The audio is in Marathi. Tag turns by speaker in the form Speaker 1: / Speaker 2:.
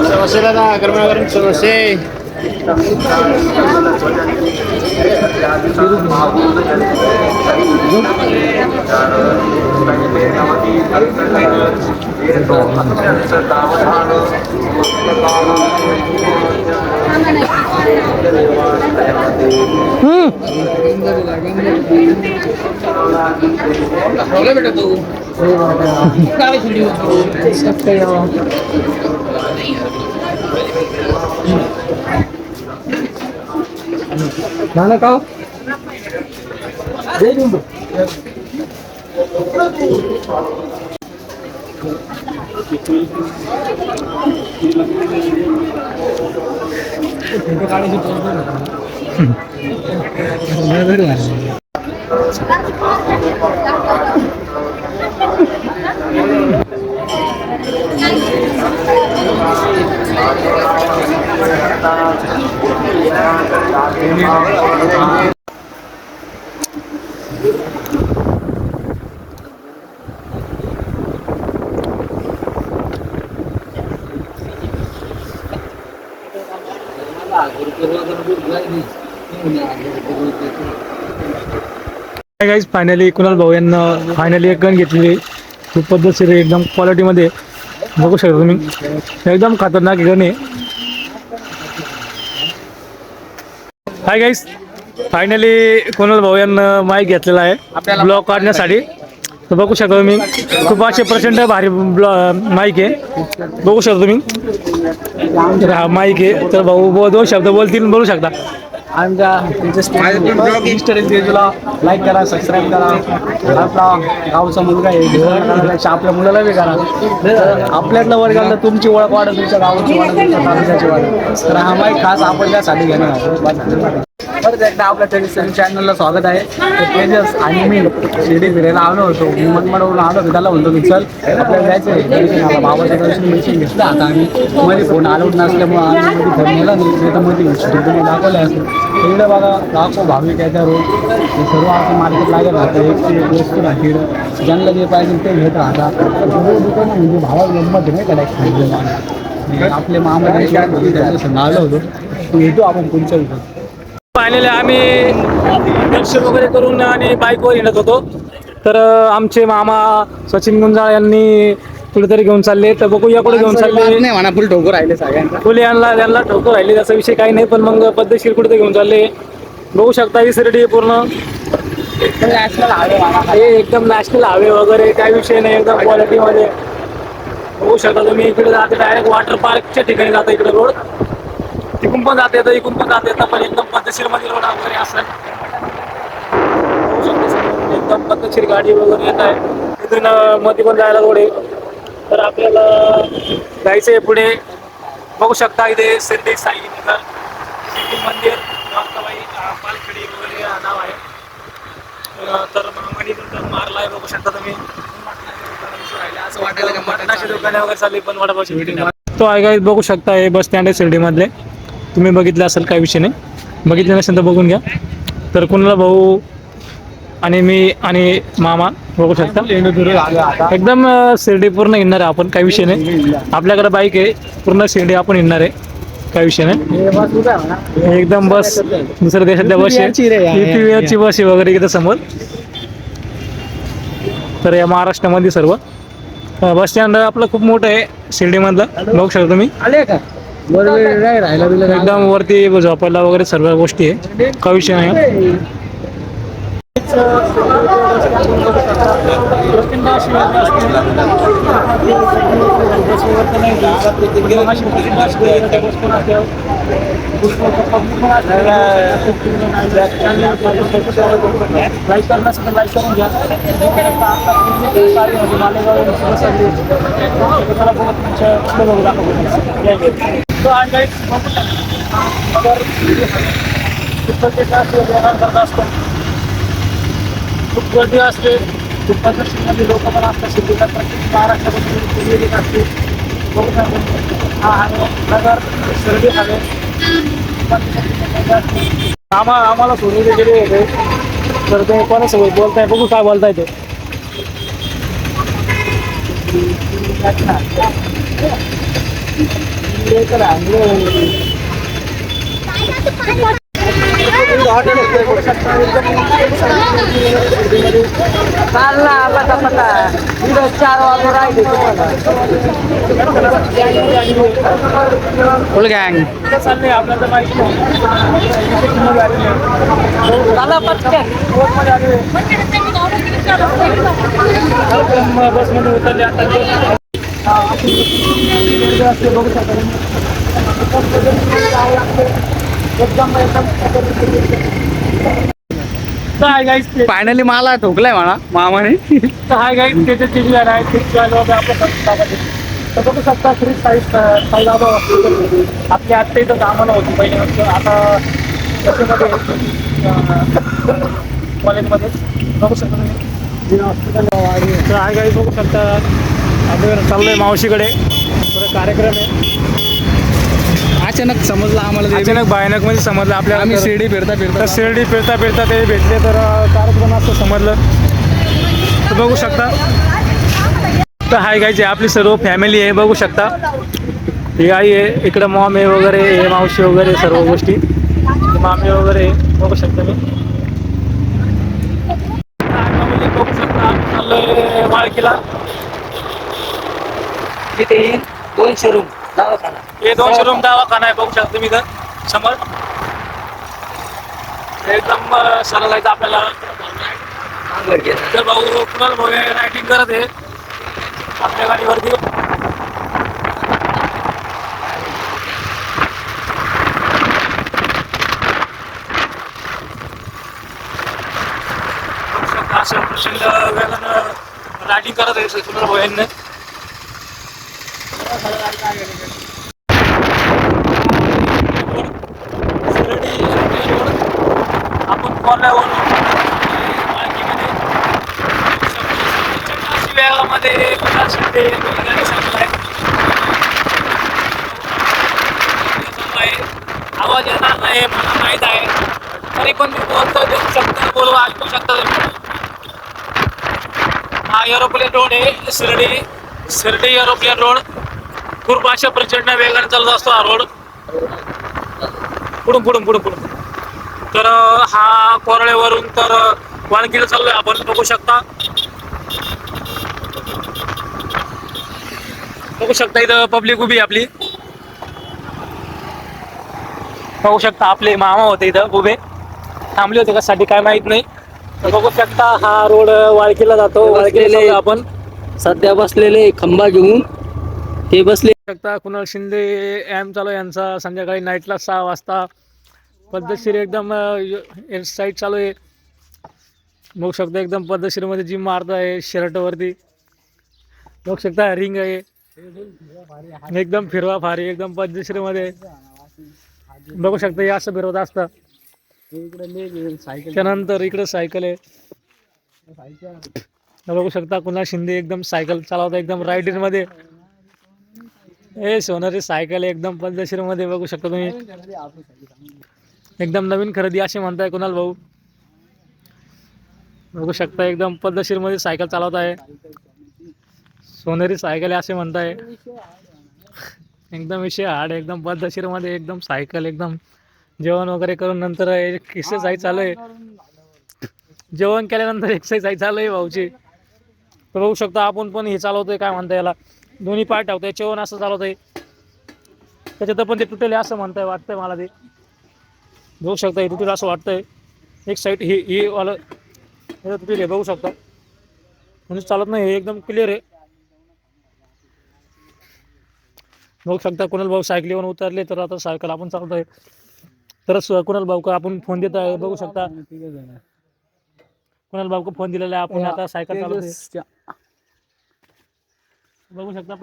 Speaker 1: Selesai lah, gरमा-gरमा selesai. Mana kau? Deh dulu. Guys finally Kunal भाऊ यांना फायनली एक गन घेतली. खूप पद्धतशीर एकदम क्वालिटी मध्ये बघू शकता तुम्ही. एकदम खतरनाक गन आहे. हाय गाइस फायनली कुणाल भाऊ यांना माईक घेतलेला आहे ब्लॉग काढण्यासाठी. तर बघू शकता तुम्ही खूप असे प्रचंड भारी माईक आहे. बघू शकता तुम्ही. तर हा माईक आहे. तर भाऊ दोन शब्द बोलू शकता.
Speaker 2: आमच्या इंस्टाला लाईक करा, सबस्क्राईब करा. आपला गावचा मुलगा आहे, आपल्या मुलाला बी करा. आपल्यातलं वर्गाला तुमची ओळख वाढत, तुमच्या गावाची वाढत, तुमच्या तालुक्याची वाढत. तर हा माईक खास आपण त्यासाठी घेणार. परत एकदा आपल्या टेलिव्हिजन चॅनलला स्वागत आहे. तर तेजस आणि मी शिर्डी फिरायला आलो होतो. मनमाडवरून आलो होतो. त्याला म्हणतो की चल आपल्याला जायचं आहे दर्शनाला. बाबाचं दर्शन मिशन घेतलं. आता आम्ही मध्ये फोन अलाउड नसल्यामुळे आम्ही मध्ये फोन नेला नाही. त्याच्यामध्ये तुम्ही दाखवलं असं इकडे बघा लाखो भाविक आहे त्या रोड. सर्व असं मार्केट लागत राहतं. एक वस्तू राहते इकडं. ज्यांना जे पाहिजे ते घेत राहतात. सर्व दुकानं म्हणजे भावा गंमत नाही करायचं. आपले महामंडळी त्याच्या संग आलो होतो. येतो आपण पुढच्या इथं.
Speaker 1: फायनली आम्ही दर्शन वगैरे करून आणि बाईकवर हिंडत होतो. तर आमचे मामा सचिन गुंजाळ यांनी कुठेतरी घेऊन चालले. तर बघूया कुठे घेऊन चालले.
Speaker 2: नाही म्हणा फुल ठोको राहिले सगळ्यांना.
Speaker 1: फुले यांना ठोकर राहिले त्याचा विषय काही नाही. पण मग पद्धतशीर कुठे घेऊन चालले. बघू शकता ही शिर्डी पूर्ण
Speaker 2: नॅशनल हायवे
Speaker 1: हे एकदम नॅशनल हायवे वगैरे काही विषय नाही. एकदम क्वालिटीमध्ये बघू शकता तुम्ही. इकडे जाते डायरेक्ट वॉटर पार्कच्या ठिकाणी जातं. इकडे रोड तिकून पण जाता येतं, इकडून पण जाता येतं. पण एकदम पद्धतशीर मध्ये रोड वगैरे असेल. एकदम पद्धतशीर गाडी वगैरे येत आहे. तिथून मध्ये पण जायला रोड आहे. तर आपल्याला जायचं आहे पुढे. बघू शकता इथे शिर्डी साई शिर्डी मंदिर पालखडी वगैरे नाव आहे. तर मामानी पण मारला आहे. बघू शकता तुम्ही. असं वाटायला मटणाची दुकाने वगैरे चालली पण वडापावची. तो आहे काय बघू शकता. हे बस स्टँड आहे शिर्डी मधले. तुम्ही बघितलं असेल काही विषय नाही. बघितलं नसेल तर बघून घ्या. तर कुणाला भाऊ आणि मी आणि मामा बघू शकता. एकदम शिर्डी पूर्ण हिंडणार आहे आपण. काही विषय नाही. आपल्याकडे बाईक आहे. पूर्ण शिर्डी आपण हिंडणार आहे. काही विषय नाही. एकदम बस दुसऱ्या देशातल्या बस ची बस आहे वगैरे इथं समोर. तर या महाराष्ट्रामध्ये सर्व बस स्टँड आपलं खूप मोठं आहे शिर्डी मधलं. बघू शकता तुम्ही. एकदम वरती झोपायला वगैरे सर्व गोष्टी आहे. काही विषय नाही. खूप गर्दी असते. खूप पद्धतशीरमध्ये लोक पण असतात. शिर्डीला प्रत्येक महाराष्ट्रापासून असते. बघू शकता हा आहे नगर शिर्डी आहे. आम्हाला सोडून गेले होते तर ते कोणासोबत बोलताय बघू काय बोलताय ते.
Speaker 2: फुल गँग.
Speaker 1: चाललंय आपल्याला माहिती बसमध्ये उतरले आता बघू शकता हाय गाईस
Speaker 2: फायनली मला ठोकलाय म्हणा मामाने.
Speaker 1: हाय गाईस त्याचे तीन गाड आहे तीन गाड आपल्या तर बघू शकता श्री साई बाबा आपली आत्ता इथं कामाला होती पहिले आता कशामध्ये कॉलेजमध्ये बघू शकता तुम्ही हॉस्पिटल तर हाय गाईस बघू शकता आपल्याकडे चाललोय मावशीकडे थोडं कार्यक्रम आहे.
Speaker 2: अचानक समजलं आम्हाला ते.
Speaker 1: अचानक भयानक म्हणजे समजलं आपल्याला
Speaker 2: आम्ही
Speaker 1: तर-
Speaker 2: शिर्डी फिरता
Speaker 1: तर
Speaker 2: फिरता
Speaker 1: शिर्डी फिरता फिरता ते भेटले तर कार्यक्रम असं समजलं तर बघू शकता. तर हाय गायचे आपली सर्व फॅमिली आहे बघू शकता. ही आई आहे इकडं मॉम आहे वगैरे हे मावशी वगैरे सर्व गोष्टी मामी वगैरे बघू शकता मी. बघू शकता चाललोय माळकीला.
Speaker 3: तिथे 200 रूम दवाखाना.
Speaker 1: हे 200 रूम दवाखाना आहे बघू शकता तुम्ही इथं समोर एकदम सरळ जायचं आपल्याला. तर भाऊ कुणाल भाऊ रायटिंग करत आहे आपल्या गाडीवरती. असं प्रचंड वेगानं रायटिंग करत आहे कुणाल भाऊ यांनी. आपण कॉर्नरवरून वेगामध्ये 50 ते गाडी चालू आहे. आवाज येणार नाही मला माहीत आहे तरी पण मी बोलतो देऊ शकता बोलवा ऐकू शकता तुम्ही. हा एरोप्लेन रोड आहे शिर्डी एरोप्लेन रोड. खूप अशा प्रचंड वेगाने चालत असतो हा रोड पुढून. तर हा कोरळेवरून तर वाळकीला चाललोय आपण बघू शकता. इथं पब्लिक उभी आपली बघू शकता. आपले मामा होते इथं उभे थांबले होते कशासाठी काय माहित नाही. तर बघू शकता हा रोड वाळकीला जातो. वाळकीला चाललोय आपण.
Speaker 3: सध्या बसलेले खंबा घेऊन ते बसले.
Speaker 1: शकता कुणाल शिंदे एम चालू आहे यांचा संध्याकाळी नाईटला 6 वाजता पद्धतशीर एकदम साईड चालू आहे बघू शकता. एकदम पद्धतशीरमध्ये जिम मारत आहे शर्टवरती बघू शकता. रिंग आहे एकदम फिरवा फारी एकदम पद्धतशीरमध्ये बघू शकता. हे असं फिरवत असतं. त्यानंतर इकडे सायकल आहे बघू शकता. कुणाल शिंदे एकदम सायकल चालवता एकदम रायडिंग मध्ये. हे सोनारी सायकल एकदम पद्धतशीर मध्ये बघू शकता तुम्ही. एकदम नवीन खरेदी अशी म्हणताय कुणाल भाऊ बघू शकता. एकदम पद्धतशीर मध्ये सायकल चालवत आहे. सोनेरी सायकल आहे असे म्हणताय. एकदम विषय हार्ड एकदम पद्धतशीर मध्ये एकदम सायकल एकदम जेवण वगैरे करून नंतर एक्सरसाइज चालू आहे. जेवण केल्यानंतर एक्सरसाइज चालू आहे भाऊची. तर बघू शकता आपण पण हे चालवतोय काय म्हणताय याला दोन्ही पाय ठेवतोय जेवण असं चालवतंय त्याच्यात पण ते तुटेल असं म्हणताय वाटतंय मला. ते बघू शकता हे तुटेल असं वाटतंय. एक साईड ही वाला तुटेल आहे बघू शकता. म्हणजे चालत नाही हे एकदम क्लिअर आहे बघू शकता. कुणाल भाऊ सायकलीवर उतरले तर आता सायकल आपण चालवतोय. तरच कुणाल भाऊ का आपण फोन देत आहे बघू शकता. कुणाल भाऊ को फोन दिलेला आहे आपण आता सायकल चालवतोय बघू शकता.